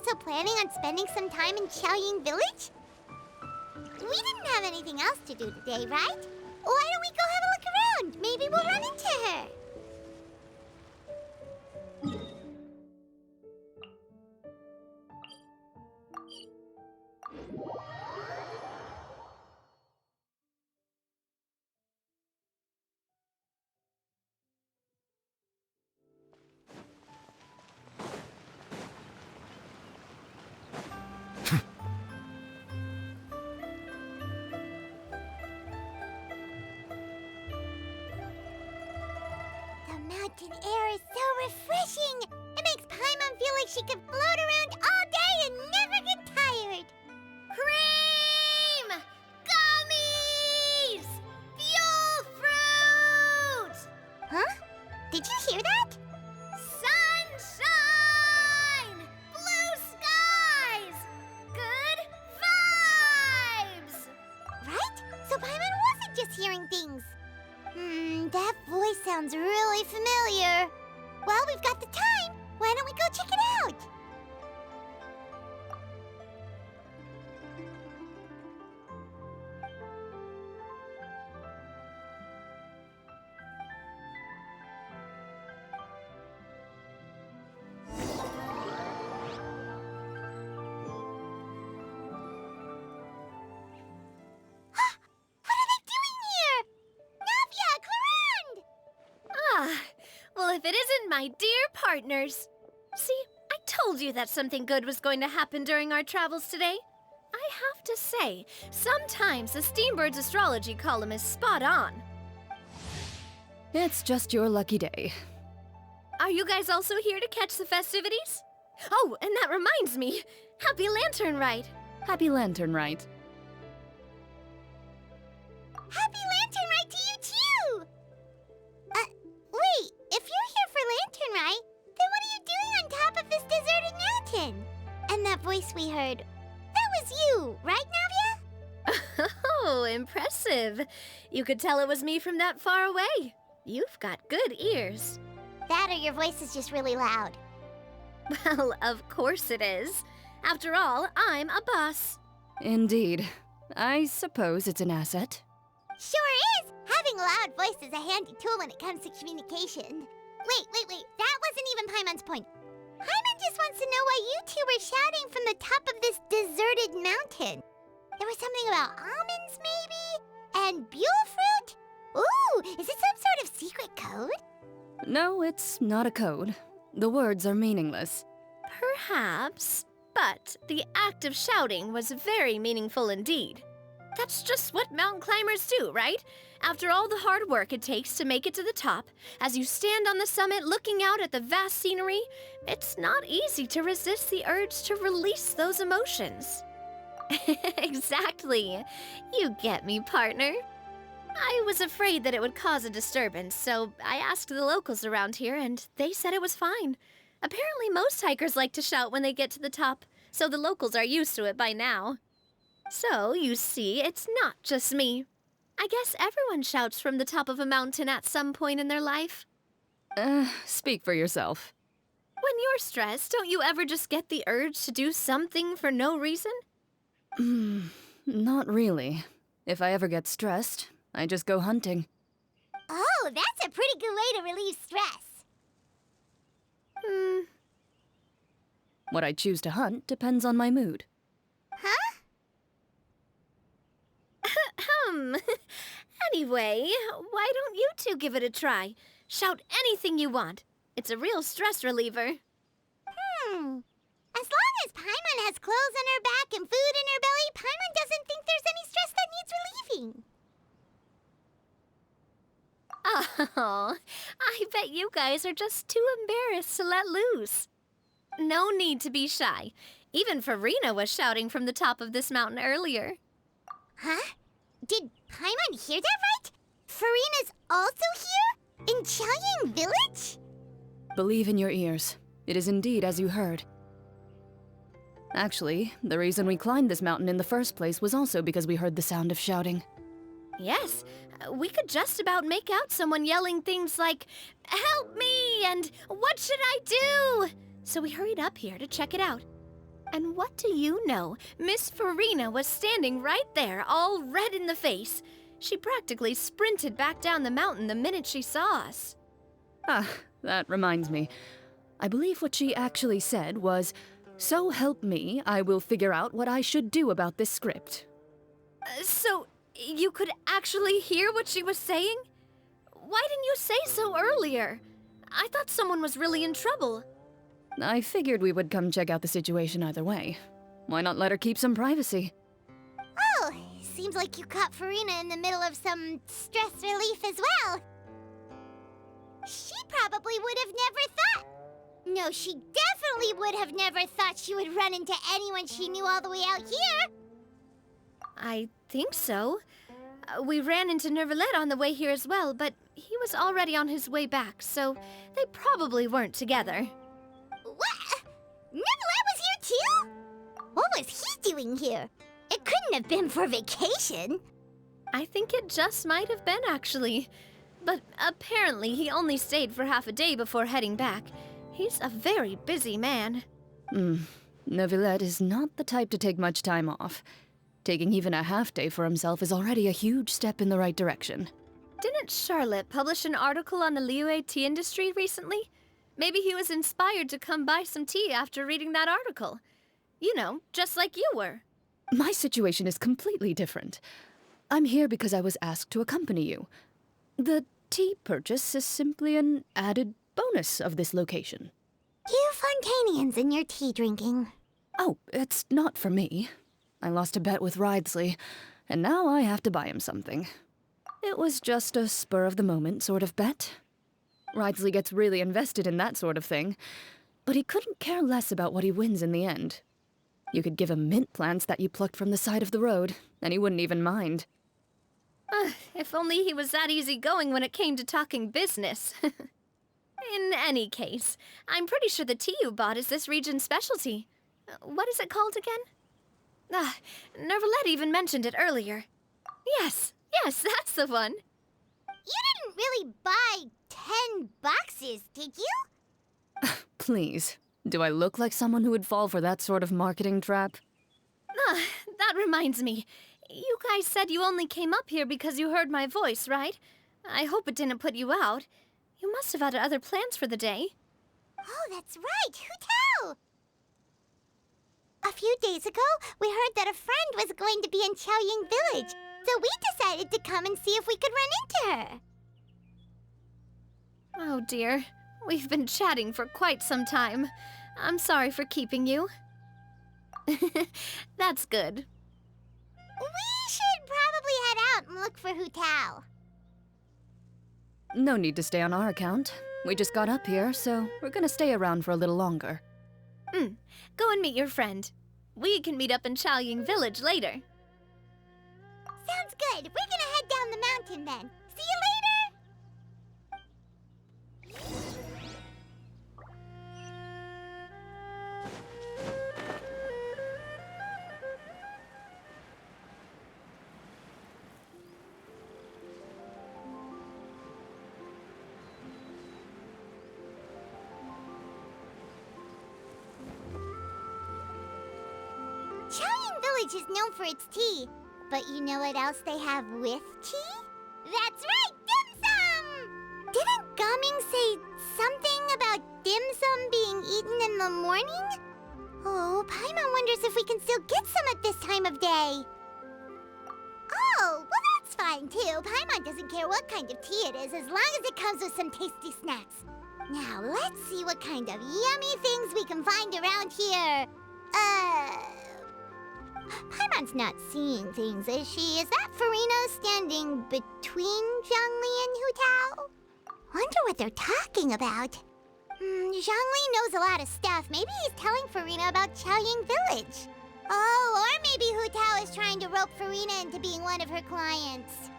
also planning on spending some time in Xianyun village? We didn't have anything else to do today, right? Why don't we go have a look around? Maybe we'll run into her. The mountain air is so refreshing. It makes Paimon feel like she could float around all day and never get tired. Cream! Gummies! Fuel fruit! Huh? Did you hear that? Sunshine! Blue skies! Good vibes! Right? So Paimon wasn't just hearing things. That voice sounds really familiar. Well, we've got the time. Why don't we go check it out? Well, if it isn't my dear partners. See, I told you that something good was going to happen during our travels today. I have to say, sometimes the Steambird's astrology column is spot on. It's just your lucky day. Are you guys also here to catch the festivities? Oh, and that reminds me. Happy Lantern Rite. Happy Lantern Rite. Happy Lantern Rite to you too! Wait, if you're here for Lantern Rite, then what are you doing on top of this deserted mountain? And that voice we heard, that was you, right, Navia? Oh, impressive. You could tell it was me from that far away. You've got good ears. That or your voice is just really loud. Well, of course it is. After all, I'm a boss. Indeed. I suppose it's an asset. Sure is! Having a loud voice is a handy tool when it comes to communication. Wait. That wasn't even Paimon's point. Paimon just wants to know why you two were shouting from the top of this deserted mountain. There was something about almonds, maybe? And buell fruit? Ooh, is it some sort of secret code? No, it's not a code. The words are meaningless. Perhaps, but the act of shouting was very meaningful indeed. That's just what mountain climbers do, right? After all the hard work it takes to make it to the top, as you stand on the summit looking out at the vast scenery, it's not easy to resist the urge to release those emotions. Exactly. You get me, partner. I was afraid that it would cause a disturbance, so I asked the locals around here, and they said it was fine. Apparently most hikers like to shout when they get to the top, so the locals are used to it by now. So, you see, it's not just me. I guess everyone shouts from the top of a mountain at some point in their life. Speak for yourself. When you're stressed, don't you ever just get the urge to do something for no reason? Not really. If I ever get stressed, I just go hunting. Oh, that's a pretty good way to relieve stress. What I choose to hunt depends on my mood. Huh? Anyway, why don't you two give it a try? Shout anything you want. It's a real stress reliever. As long as Paimon has clothes on her back and food in her belly, Paimon doesn't think there's any stress that needs relieving. Oh, I bet you guys are just too embarrassed to let loose. No need to be shy. Even Farina was shouting from the top of this mountain earlier. Huh? Did Paimon hear that right? Farina's also here? In Xianyun village? Believe in your ears. It is indeed as you heard. Actually, the reason we climbed this mountain in the first place was also because we heard the sound of shouting. Yes, we could just about make out someone yelling things like, "Help me!" and "What should I do?" So we hurried up here to check it out. And what do you know? Miss Farina was standing right there, all red in the face. She practically sprinted back down the mountain the minute she saw us. Ah, that reminds me. I believe what she actually said was, "So help me, I will figure out what I should do about this script." So, you could actually hear what she was saying? Why didn't you say so earlier? I thought someone was really in trouble. I figured we would come check out the situation either way. Why not let her keep some privacy? Oh, seems like you caught Farina in the middle of some stress relief as well. She probably would have never thought. No, she definitely would have never thought she would run into anyone she knew all the way out here. I think so. We ran into Nervalet on the way here as well, but he was already on his way back, so they probably weren't together. What? Nervalet was here too? What was he doing here? It couldn't have been for vacation. I think it just might have been, actually. But apparently he only stayed for half a day before heading back. He's a very busy man. Neuvillette is not the type to take much time off. Taking even a half day for himself is already a huge step in the right direction. Didn't Charlotte publish an article on the Liyue tea industry recently? Maybe he was inspired to come buy some tea after reading that article. You know, just like you were. My situation is completely different. I'm here because I was asked to accompany you. The tea purchase is simply an added bonus of this location. You Fontanians and your tea drinking. Oh, it's not for me. I lost a bet with Ridesley, and now I have to buy him something. It was just a spur-of-the-moment sort of bet. Ridesley gets really invested in that sort of thing, but he couldn't care less about what he wins in the end. You could give him mint plants that you plucked from the side of the road, and he wouldn't even mind. If only he was that easygoing when it came to talking business. In any case, I'm pretty sure the tea you bought is this region's specialty. What is it called again? Nervalet even mentioned it earlier. Yes, that's the one. You didn't really buy 10 boxes, did you? Please, do I look like someone who would fall for that sort of marketing trap? That reminds me. You guys said you only came up here because you heard my voice, right? I hope it didn't put you out. You must have had other plans for the day. Oh, that's right. Who tell? A few days ago, we heard that a friend was going to be in Xianyun village, so we decided to come and see if we could run into her. Oh dear, we've been chatting for quite some time. I'm sorry for keeping you. That's good. We should probably head out and look for Hu Tao. No need to stay on our account. We just got up here, so we're gonna stay around for a little longer. Go and meet your friend. We can meet up in Xianyun village later. Sounds good. We're gonna head down the mountain then. See you later! Xianyun village is known for its tea. But you know what else they have with tea? That's right, dim sum! Didn't Gaming say something about dim sum being eaten in the morning? Oh, Paimon wonders if we can still get some at this time of day. Oh, well that's fine too. Paimon doesn't care what kind of tea it is as long as it comes with some tasty snacks. Now let's see what kind of yummy things we can find around here. Paimon's not seeing things, is she? Is that Farina standing between Zhongli and Hu Tao? Wonder what they're talking about. Zhongli knows a lot of stuff. Maybe he's telling Farina about Xianyun village. Oh, or maybe Hu Tao is trying to rope Farina into being one of her clients.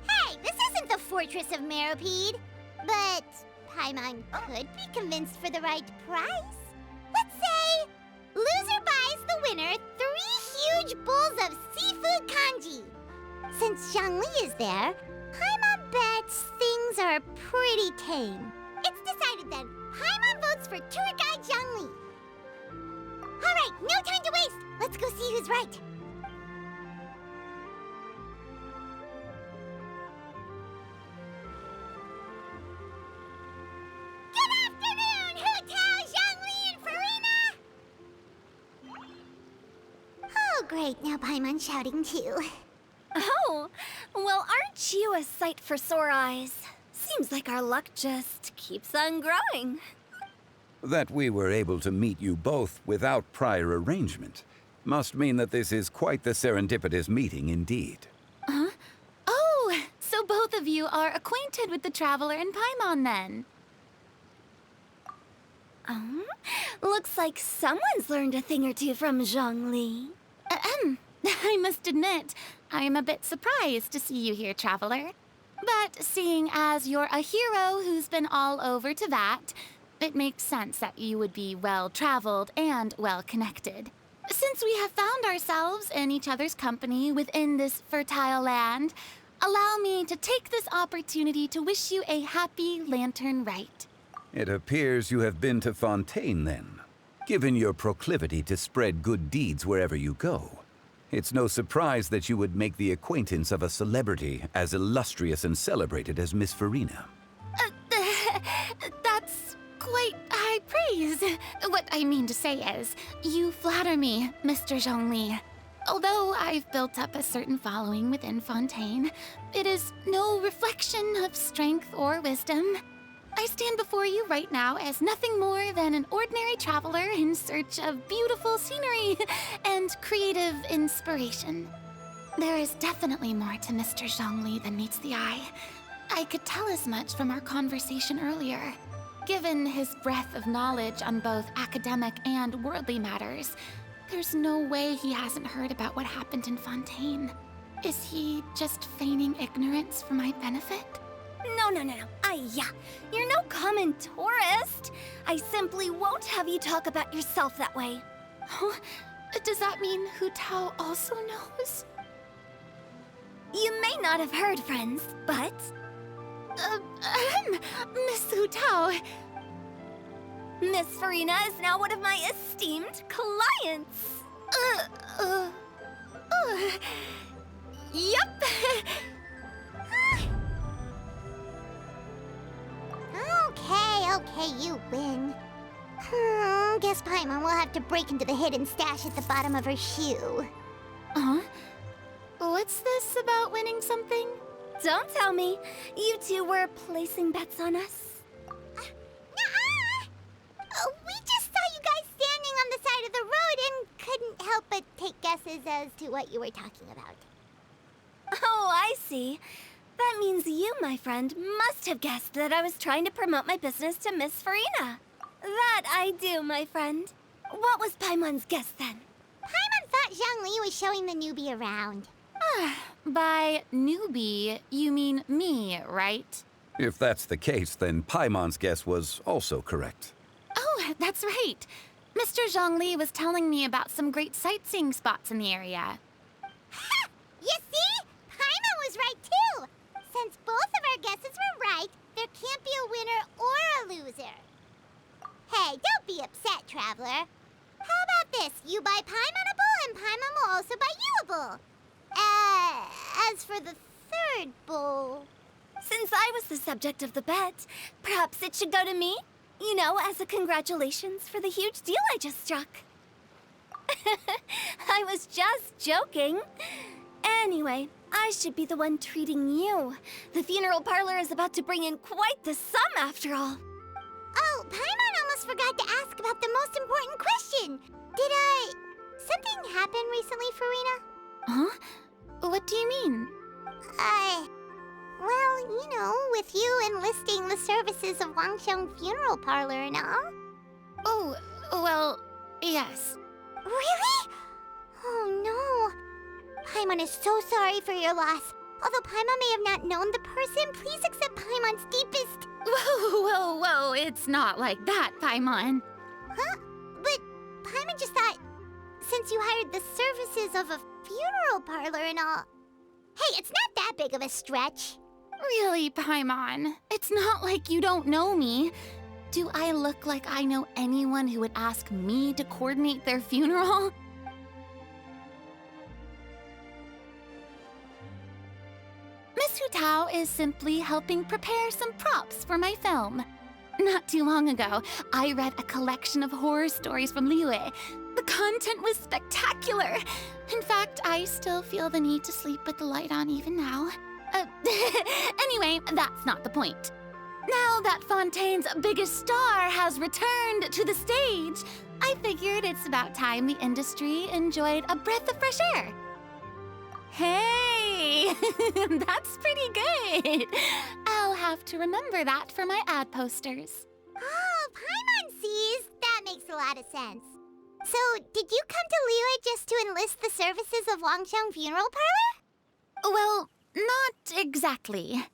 Hey, this isn't the Fortress of Meropide. But Paimon could be convinced for the right price. Let's say loser buys the winner 3 huge bowls of seafood kanji. Since Zhongli is there, Paimon bets things are pretty tame. It's decided then. Paimon votes for tour guide Zhongli. All Alright, no time to waste! Let's go see who's right. Good afternoon, Hu Tao, Zhongli, and Farina! Oh, great, now Paimon's shouting too. Oh, well, aren't you a sight for sore eyes? Seems like our luck just keeps on growing. That we were able to meet you both without prior arrangement must mean that this is quite the serendipitous meeting indeed. Huh? Oh, so both of you are acquainted with the Traveler and Paimon then? Looks like someone's learned a thing or two from Zhongli. I must admit, I am a bit surprised to see you here, Traveler. But seeing as you're a hero who's been all over to that, it makes sense that you would be well-traveled and well-connected. Since we have found ourselves in each other's company within this fertile land, allow me to take this opportunity to wish you a happy Lantern Rite. It appears you have been to Fontaine then. Given your proclivity to spread good deeds wherever you go, it's no surprise that you would make the acquaintance of a celebrity as illustrious and celebrated as Miss Farina. That's quite high praise. What I mean to say is, you flatter me, Mr. Zhongli. Although I've built up a certain following within Fontaine, it is no reflection of strength or wisdom. I stand before you right now as nothing more than an ordinary traveler in search of beautiful scenery and creative inspiration. There is definitely more to Mr. Zhongli than meets the eye. I could tell as much from our conversation earlier. Given his breadth of knowledge on both academic and worldly matters, there's no way he hasn't heard about what happened in Fontaine. Is he just feigning ignorance for my benefit? No. You're no common tourist. I simply won't have you talk about yourself that way. Huh? Does that mean Hu Tao also knows? You may not have heard, friends, but... Miss Hu Tao. Miss Farina is now one of my esteemed clients. Yup. Okay, you win. Guess Paimon will have to break into the hidden stash at the bottom of her shoe. Huh? What's this about winning something? Don't tell me. You two were placing bets on us. Nuh-uh! We just saw you guys standing on the side of the road and couldn't help but take guesses as to what you were talking about. Oh, I see. That means you, my friend, must have guessed that I was trying to promote my business to Miss Farina. That I do, my friend. What was Paimon's guess then? Paimon thought Zhongli was showing the newbie around. By newbie, you mean me, right? If that's the case, then Paimon's guess was also correct. Oh, that's right. Mr. Zhongli was telling me about some great sightseeing spots in the area. Ha! You see? Paimon was right too! Since both of our guesses were right, there can't be a winner or a loser. Hey, don't be upset, Traveler. How about this? You buy Paimon a bowl, and Paimon will also buy you a bowl. As for the third bowl... Since I was the subject of the bet, perhaps it should go to me? You know, as a congratulations for the huge deal I just struck. I was just joking. Anyway, I should be the one treating you. The funeral parlor is about to bring in quite the sum, after all. Oh, Paimon almost forgot to ask about the most important question. Something happen recently, Farina? Huh? What do you mean? Well, you know, with you enlisting the services of Wangxiang Funeral Parlor and all. Oh, well, yes. Really? Oh, no. Paimon is so sorry for your loss. Although Paimon may have not known the person, please accept Paimon's deepest... Whoa, it's not like that, Paimon. Huh? But Paimon just thought, since you hired the services of a funeral parlor and all... Hey, it's not that big of a stretch. Really, Paimon? It's not like you don't know me. Do I look like I know anyone who would ask me to coordinate their funeral? Miss Hu Tao is simply helping prepare some props for my film. Not too long ago, I read a collection of horror stories from Liyue. The content was spectacular. In fact, I still feel the need to sleep with the light on even now. Anyway, that's not the point. Now that Fontaine's biggest star has returned to the stage, I figured it's about time the industry enjoyed a breath of fresh air. Hey, that's pretty good. I'll have to remember that for my ad posters. Oh, Paimon sees. That makes a lot of sense. So, did you come to Liyue just to enlist the services of Longsheng Funeral Parlor? Well, not exactly.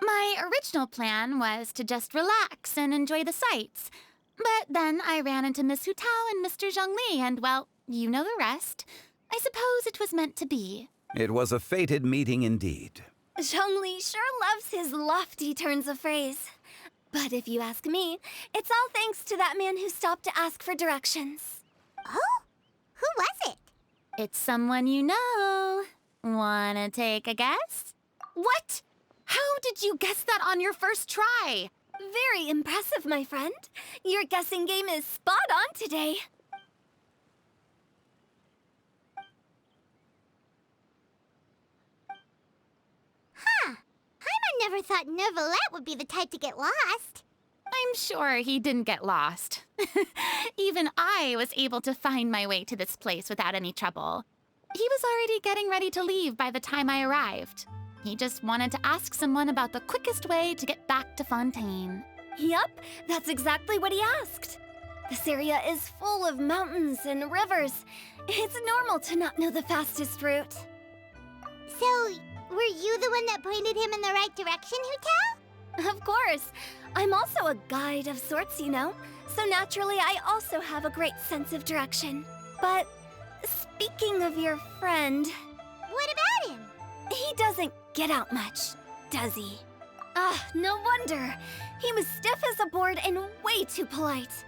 My original plan was to just relax and enjoy the sights. But then I ran into Miss Hu Tao and Mr. Zhongli, and well, you know the rest. I suppose it was meant to be. It was a fated meeting indeed. Zhongli sure loves his lofty turns of phrase. But if you ask me, it's all thanks to that man who stopped to ask for directions. Oh? Who was it? It's someone you know. Wanna take a guess? What? How did you guess that on your first try? Very impressive, my friend. Your guessing game is spot on today. Huh. Paimon never thought Neuvillette would be the type to get lost. I'm sure he didn't get lost. Even I was able to find my way to this place without any trouble. He was already getting ready to leave by the time I arrived. He just wanted to ask someone about the quickest way to get back to Fontaine. Yup, that's exactly what he asked. This area is full of mountains and rivers. It's normal to not know the fastest route. So, were you the one that pointed him in the right direction, Hu Tao? Of course. I'm also a guide of sorts, you know. So naturally, I also have a great sense of direction. But speaking of your friend... What about him? He doesn't get out much, does he? Ah, no wonder. He was stiff as a board and way too polite.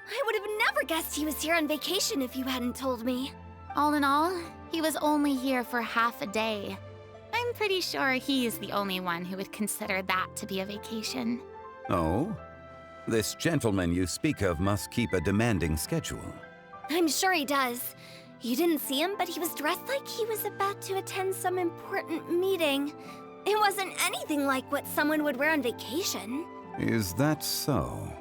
I would have never guessed he was here on vacation if you hadn't told me. All in all, he was only here for half a day. I'm pretty sure he's the only one who would consider that to be a vacation. Oh? This gentleman you speak of must keep a demanding schedule. I'm sure he does. You didn't see him, but he was dressed like he was about to attend some important meeting. It wasn't anything like what someone would wear on vacation. Is that so?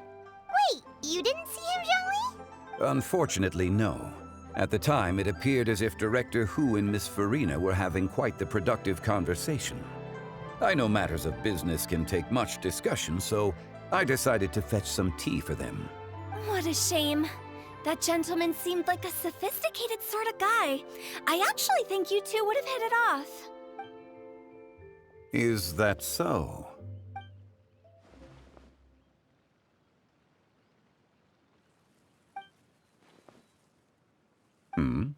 Wait, you didn't see him, Zhongli? Unfortunately, no. At the time, it appeared as if Director Hu and Miss Farina were having quite the productive conversation. I know matters of business can take much discussion, so I decided to fetch some tea for them. What a shame. That gentleman seemed like a sophisticated sort of guy. I actually think you two would have hit it off. Is that so? Hmm?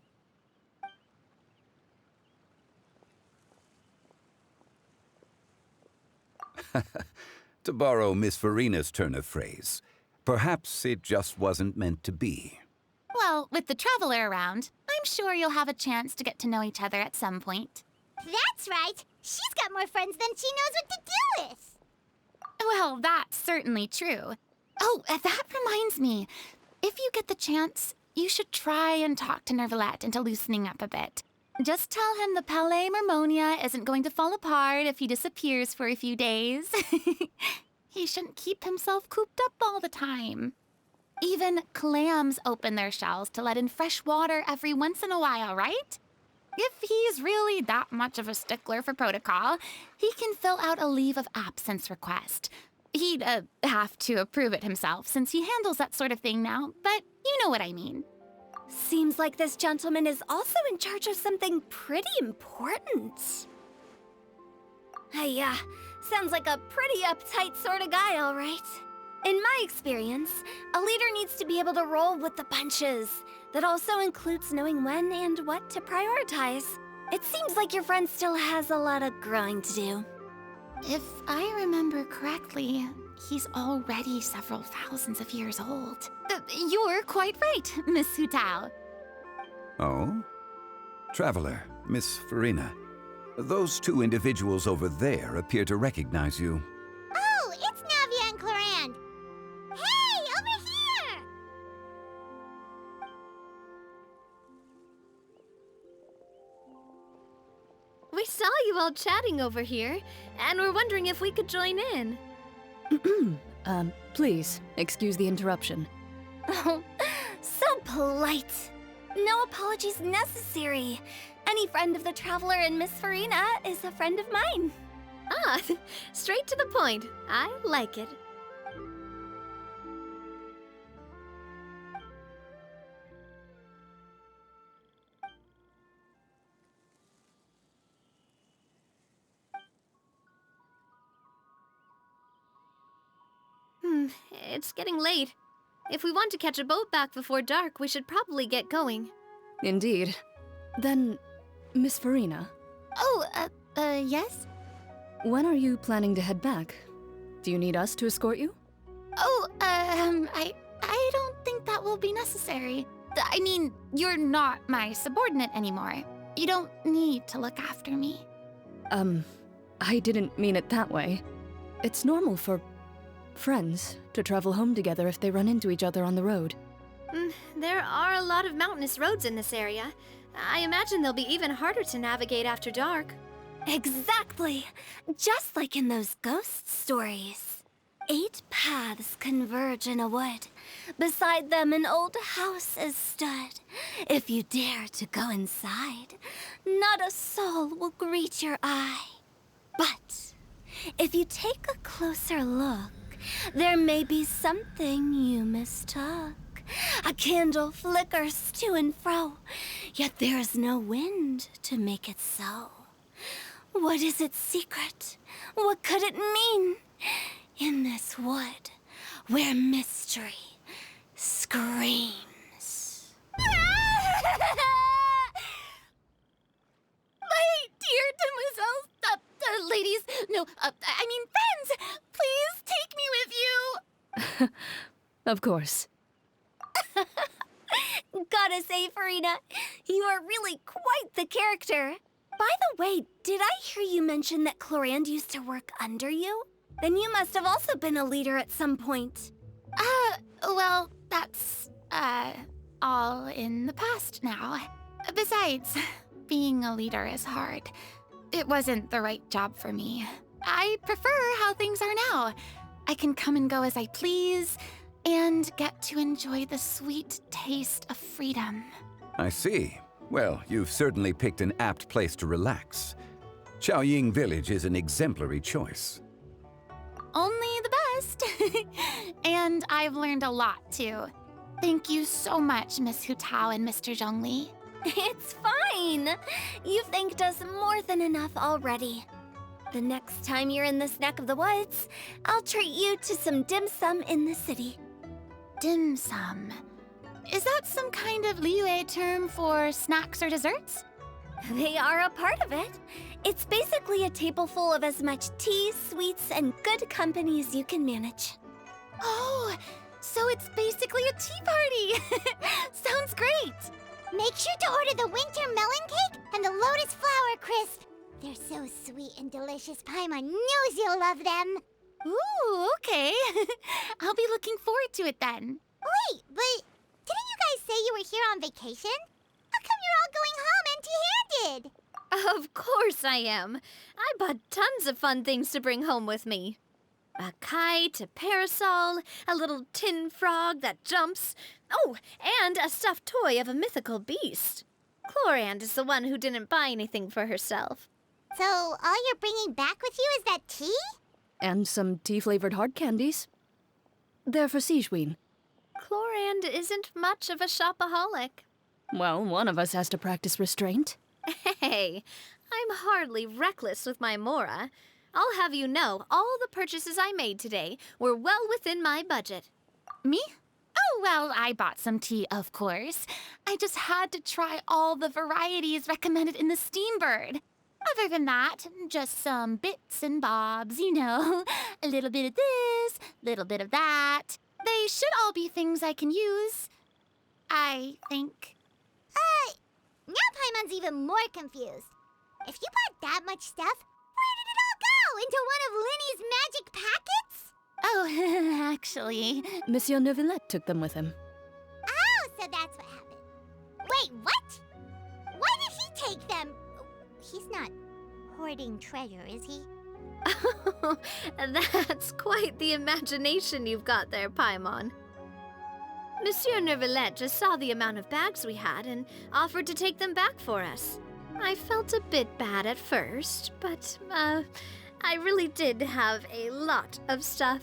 To borrow Miss Farina's turn of phrase, perhaps it just wasn't meant to be. Well, with the traveler around, I'm sure you'll have a chance to get to know each other at some point. That's right. She's got more friends than she knows what to do with. Well, that's certainly true. Oh, that reminds me. If you get the chance, you should try and talk to Neuvillette into loosening up a bit. Just tell him the Palais Mermonia isn't going to fall apart if he disappears for a few days. He shouldn't keep himself cooped up all the time. Even clams open their shells to let in fresh water every once in a while, right? If he's really that much of a stickler for protocol, he can fill out a leave of absence request. He'd have to approve it himself since he handles that sort of thing now, but you know what I mean. Seems like this gentleman is also in charge of something pretty important. Hey, sounds like a pretty uptight sort of guy, all right. In my experience, a leader needs to be able to roll with the punches. That also includes knowing when and what to prioritize. It seems like your friend still has a lot of growing to do. If I remember correctly, he's already several thousands of years old. You're quite right, Miss Hutao. Oh? Traveler, Miss Farina. Those two individuals over there appear to recognize you. Oh, it's Navia and Clorand. Hey, over here! We saw you all chatting over here, and we're wondering if we could join in. Please, excuse the interruption. Oh, so polite. No apologies necessary. Any friend of the Traveler and Miss Farina is a friend of mine. Ah, straight to the point. I like it. It's getting late. If we want to catch a boat back before dark, we should probably get going. Indeed. Then, Miss Farina, Oh, yes? when are you planning to head back? Do you need us to escort you? Oh, I don't think that will be necessary. I mean, you're not my subordinate anymore. You don't need to look after me. I didn't mean it that way. It's normal for friends to travel home together if they run into each other on the road. There are a lot of mountainous roads in this area. I imagine they'll be even harder to navigate after dark. Exactly. Just like in those ghost stories. 8 paths converge in a wood. Beside them an old house is stood. If you dare to go inside, not a soul will greet your eye. But if you take a closer look, there may be something you mistook. A candle flickers to and fro, yet there is no wind to make it so. What is its secret? What could it mean? In this wood, where mystery screams. My dear demoiselles, ladies, no, I mean friends, please take me with you. Of course. Gotta say, Farina, you are really quite the character. By the way, did I hear you mention that Clorand used to work under you? Then you must have also been a leader at some point. Well, that's, all in the past now. Besides, being a leader is hard. It wasn't the right job for me. I prefer how things are now. I can come and go as I please, and get to enjoy the sweet taste of freedom. I see. Well, you've certainly picked an apt place to relax. Xianyun Village is an exemplary choice. Only the best. And I've learned a lot, too. Thank you so much, Miss Hutao and Mr. Zhongli. It's fine. You've thanked us more than enough already. The next time you're in this neck of the woods, I'll treat you to some dim sum in the city. Dim sum. Is that some kind of Liyue term for snacks or desserts? They are a part of it. It's basically a table full of as much tea, sweets, and good company as you can manage. Oh, so it's basically a tea party. Sounds great. Make sure to order the winter melon cake and the lotus flower crisp. They're so sweet and delicious. Paimon knows you'll love them. Ooh, okay. I'll be looking forward to it then. Wait, but didn't you guys say you were here on vacation? How come you're all going home empty-handed? Of course I am. I bought tons of fun things to bring home with me. A kite, a parasol, a little tin frog that jumps. Oh, and a stuffed toy of a mythical beast. Clorand is the one who didn't buy anything for herself. So all you're bringing back with you is that tea? And some tea-flavored hard candies. They're for Xianyun. Clorand isn't much of a shopaholic. Well, one of us has to practice restraint. Hey, I'm hardly reckless with my Mora. I'll have you know, all the purchases I made today were well within my budget. Me? Oh, well, I bought some tea, of course. I just had to try all the varieties recommended in the Steambird. Other than that, just some bits and bobs, you know. A little bit of this, little bit of that. They should all be things I can use, I think. Now Paimon's even more confused. If you bought that much stuff, where did it all go? Into one of Linny's magic packets? Oh, actually, Monsieur Neuvillette took them with him. Oh, so that's what happened. Wait, what? Why did he take them? He's not hoarding treasure, is he? That's quite the imagination you've got there, Paimon. Monsieur Neuvillette just saw the amount of bags we had and offered to take them back for us. I felt a bit bad at first, but, I really did have a lot of stuff.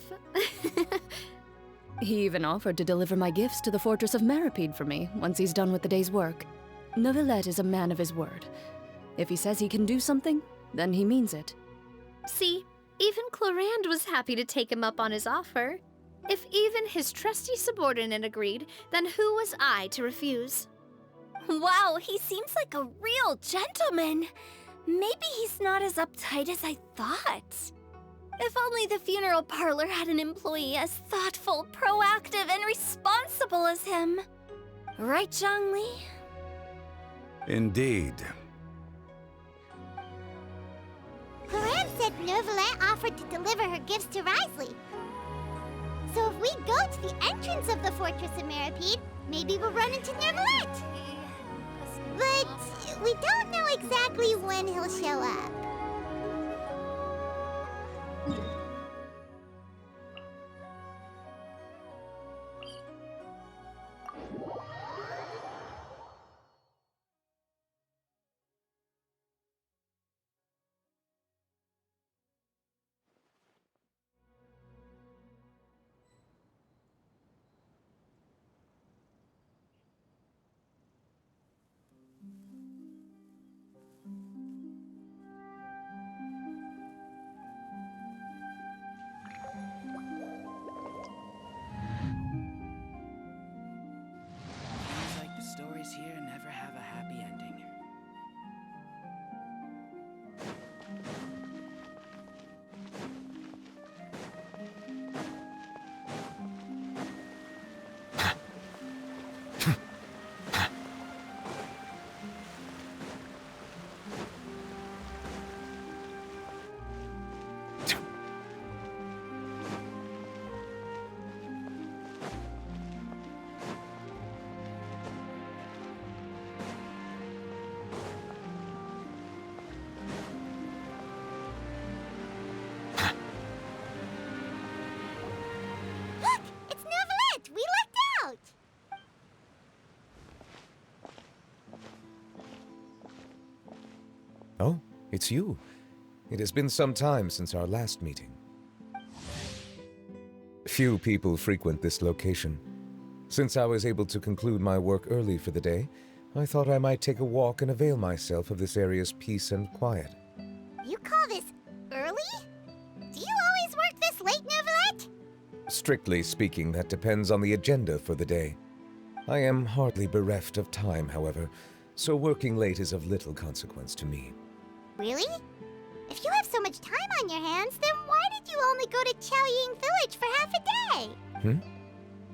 He even offered to deliver my gifts to the Fortress of Meripede for me once he's done with the day's work. Neuvillette is a man of his word. If he says he can do something, then he means it. See, even Clorand was happy to take him up on his offer. If even his trusty subordinate agreed, then who was I to refuse? Wow, he seems like a real gentleman. Maybe he's not as uptight as I thought. If only the funeral parlor had an employee as thoughtful, proactive, and responsible as him. Right, Zhongli? Indeed. Clorand said Neuvillette offered to deliver her gifts to Risley. So if we go to the entrance of the Fortress of Meripede, maybe we'll run into Neuvillette. But we don't know exactly when he'll show up. Seems like the stories here never have a happy ending. Look! It's Neuvillette! We lucked out! Oh, it's you. It has been some time since our last meeting. Few people frequent this location. Since I was able to conclude my work early for the day, I thought I might take a walk and avail myself of this area's peace and quiet. You call this early? Do you always work this late, Neuvillette? Strictly speaking, that depends on the agenda for the day. I am hardly bereft of time, however, so working late is of little consequence to me. Really? If you have so much time on your hands, then why did you only go to Xianyun village for half a day?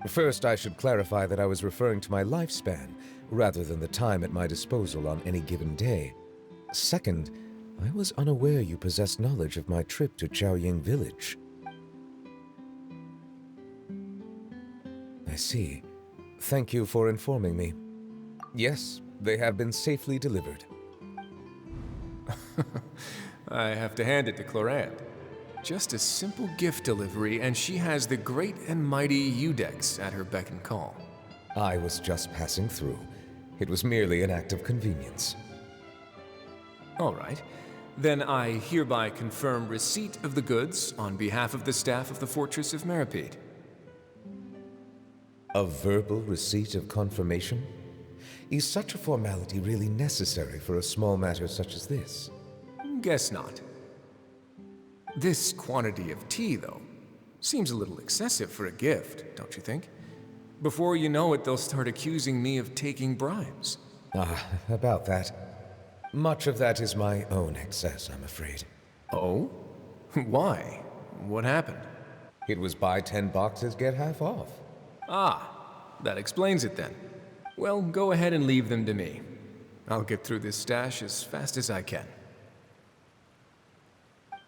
First, I should clarify that I was referring to my lifespan, rather than the time at my disposal on any given day. Second, I was unaware you possessed knowledge of my trip to Xiaoying village. I see. Thank you for informing me. Yes, they have been safely delivered. I have to hand it to Clorand. Just a simple gift delivery, and she has the great and mighty Udex at her beck and call. I was just passing through. It was merely an act of convenience. All right. Then I hereby confirm receipt of the goods on behalf of the staff of the Fortress of Meripede. A verbal receipt of confirmation? Is such a formality really necessary for a small matter such as this? Guess not. This quantity of tea, though, seems a little excessive for a gift, don't you think? Before you know it, they'll start accusing me of taking bribes. Ah, about that. Much of that is my own excess, I'm afraid. Oh? Why? What happened? It was buy 10 boxes, get half off. Ah, that explains it then. Well, go ahead and leave them to me. I'll get through this stash as fast as I can.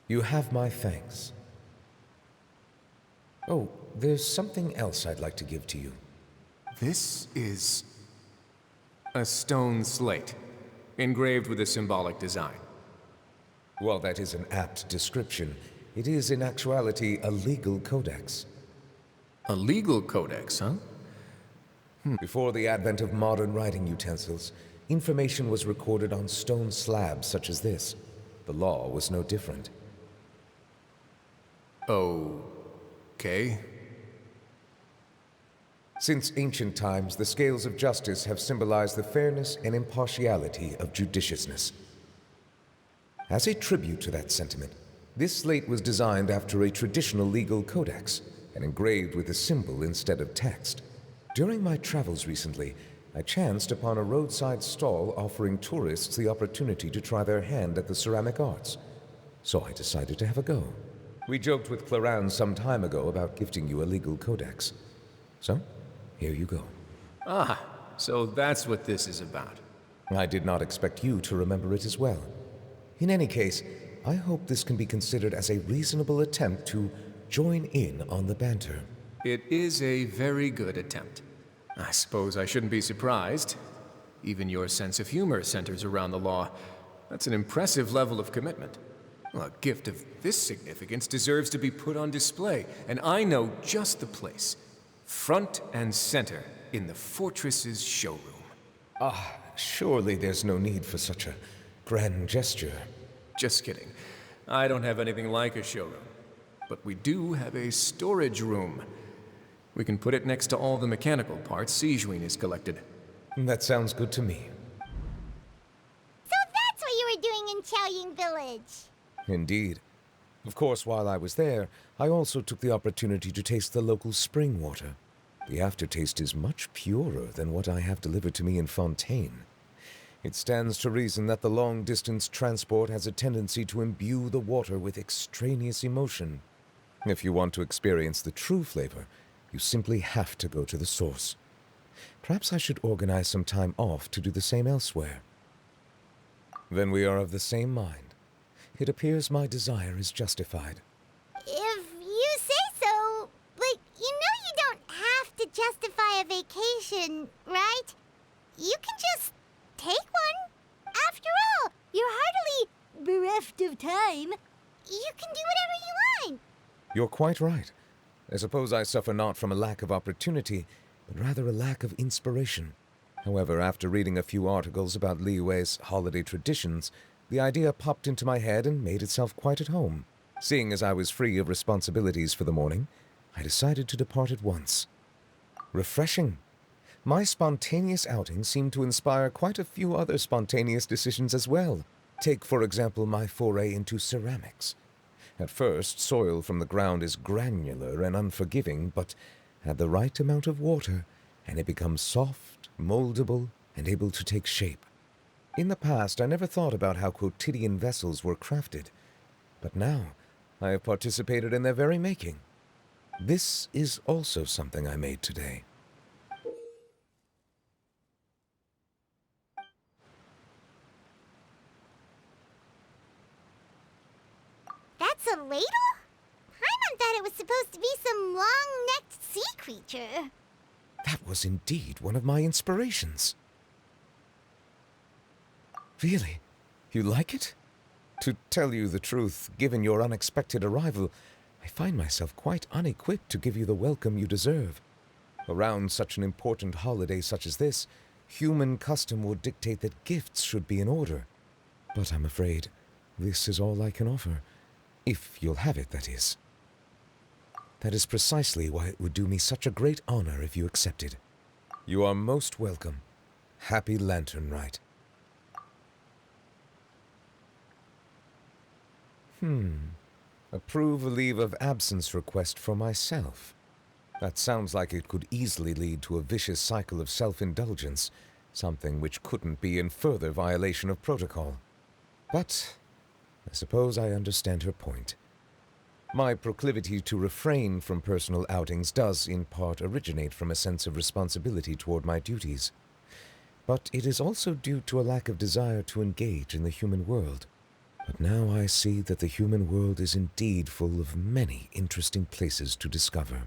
You have my thanks. Oh, there's something else I'd like to give to you. This is a stone slate, engraved with a symbolic design. While that is an apt description, it is in actuality a legal codex. A legal codex, huh? Before the advent of modern writing utensils, information was recorded on stone slabs such as this. The law was no different. Okay. Since ancient times, the scales of justice have symbolized the fairness and impartiality of judiciousness. As a tribute to that sentiment, this slate was designed after a traditional legal codex and engraved with a symbol instead of text. During my travels recently, I chanced upon a roadside stall offering tourists the opportunity to try their hand at the ceramic arts, so I decided to have a go. We joked with Clarence some time ago about gifting you a legal codex. So, here you go. Ah, so that's what this is about. I did not expect you to remember it as well. In any case, I hope this can be considered as a reasonable attempt to join in on the banter. It is a very good attempt. I suppose I shouldn't be surprised. Even your sense of humor centers around the law. That's an impressive level of commitment. A gift of this significance deserves to be put on display, and I know just the place. Front and center in the fortress's showroom. Surely there's no need for such a grand gesture. Just kidding. I don't have anything like a showroom. But we do have a storage room. We can put it next to all the mechanical parts Xianyun has collected. That sounds good to me. So that's what you were doing in Xianyun Village. Indeed. Of course, while I was there, I also took the opportunity to taste the local spring water. The aftertaste is much purer than what I have delivered to me in Fontaine. It stands to reason that the long-distance transport has a tendency to imbue the water with extraneous emotion. If you want to experience the true flavor, you simply have to go to the source. Perhaps I should organize some time off to do the same elsewhere. Then we are of the same mind. It appears my desire is justified. If you say so, like, you don't have to justify a vacation, right? You can just take one. After all, you're hardly bereft of time. You can do whatever you want. You're quite right. I suppose I suffer not from a lack of opportunity, but rather a lack of inspiration. However, after reading a few articles about Liyue's holiday traditions, the idea popped into my head and made itself quite at home. Seeing as I was free of responsibilities for the morning, I decided to depart at once. Refreshing. My spontaneous outing seemed to inspire quite a few other spontaneous decisions as well. Take, for example, my foray into ceramics. At first, soil from the ground is granular and unforgiving, but add the right amount of water, and it becomes soft, moldable, and able to take shape. In the past, I never thought about how quotidian vessels were crafted, but now I have participated in their very making. This is also something I made today. That's a ladle? Paimon thought it was supposed to be some long-necked sea creature. That was indeed one of my inspirations. Really? You like it? To tell you the truth, given your unexpected arrival, I find myself quite unequipped to give you the welcome you deserve. Around such an important holiday such as this, human custom would dictate that gifts should be in order. But I'm afraid this is all I can offer. If you'll have it, that is. That is precisely why it would do me such a great honor if you accepted. You are most welcome. Happy Lantern Rite. Approve a leave of absence request for myself. That sounds like it could easily lead to a vicious cycle of self-indulgence. something which couldn't be in further violation of protocol. But I suppose I understand her point. My proclivity to refrain from personal outings does in part originate from a sense of responsibility toward my duties. But it is also due to a lack of desire to engage in the human world. But now I see that the human world is indeed full of many interesting places to discover.